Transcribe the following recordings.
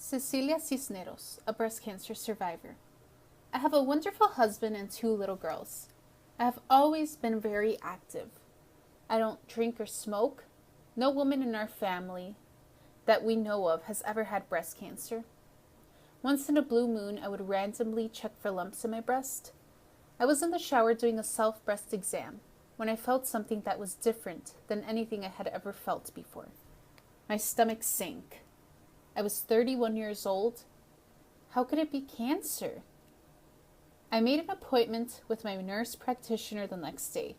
Cecilia Cisneros, a breast cancer survivor. I have a wonderful husband and 2 little girls. I have always been very active. I don't drink or smoke. No woman in our family that we know of has ever had breast cancer. Once in a blue moon, I would randomly check for lumps in my breast. I was in the shower doing a self-breast exam when I felt something that was different than anything I had ever felt before. My stomach sank. I was 31 years old. How could it be cancer? I made an appointment with my nurse practitioner the next day.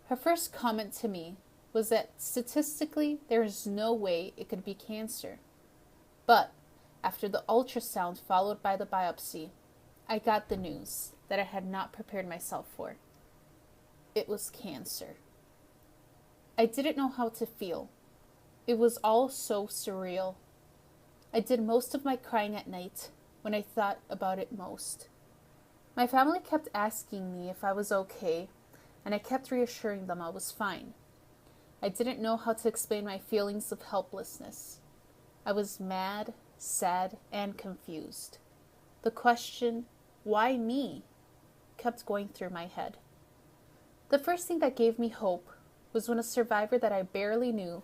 Her first comment to me was that statistically there is no way it could be cancer. But after the ultrasound followed by the biopsy, I got the news that I had not prepared myself for. It was cancer. I didn't know how to feel. It was all so surreal. I did most of my crying at night when I thought about it most. My family kept asking me if I was okay, and I kept reassuring them I was fine. I didn't know how to explain my feelings of helplessness. I was mad, sad, and confused. The question, why me, kept going through my head. The first thing that gave me hope was when a survivor that I barely knew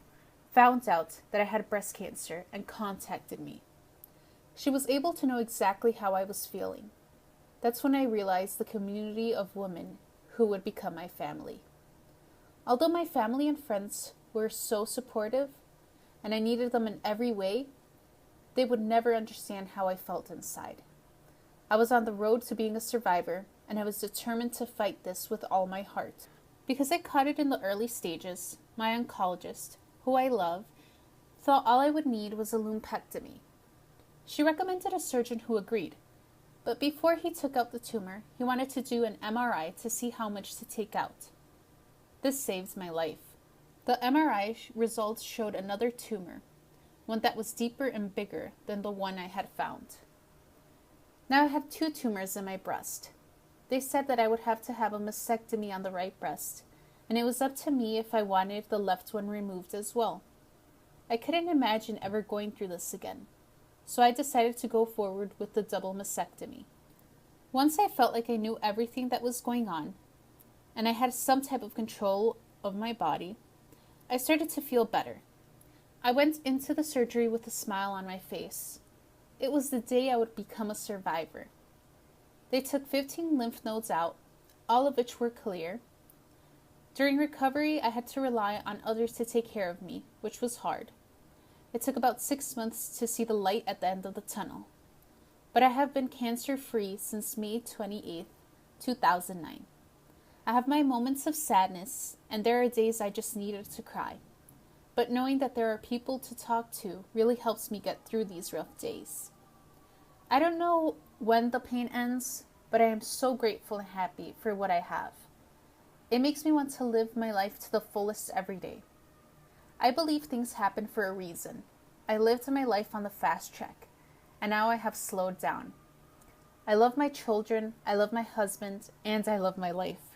found out that I had breast cancer and contacted me. She was able to know exactly how I was feeling. That's when I realized the community of women who would become my family. Although my family and friends were so supportive, and I needed them in every way, they would never understand how I felt inside. I was on the road to being a survivor, and I was determined to fight this with all my heart. Because I caught it in the early stages, my oncologist, who I love, thought all I would need was a lumpectomy. She recommended a surgeon who agreed, but before he took out the tumor, he wanted to do an MRI to see how much to take out. This saves my life. The MRI results showed another tumor, one that was deeper and bigger than the one I had found. Now I have 2 tumors in my breast. They said that I would have to have a mastectomy on the right breast, and it was up to me if I wanted the left one removed as well. I couldn't imagine ever going through this again, so I decided to go forward with the double mastectomy. Once I felt like I knew everything that was going on, and I had some type of control of my body, I started to feel better. I went into the surgery with a smile on my face. It was the day I would become a survivor. They took 15 lymph nodes out, all of which were clear. During recovery, I had to rely on others to take care of me, which was hard. It took about 6 months to see the light at the end of the tunnel. But I have been cancer-free since May 28, 2009. I have my moments of sadness, and there are days I just needed to cry. But knowing that there are people to talk to really helps me get through these rough days. I don't know when the pain ends, but I am so grateful and happy for what I have. It makes me want to live my life to the fullest every day. I believe things happen for a reason. I lived my life on the fast track, and now I have slowed down. I love my children, I love my husband, and I love my life.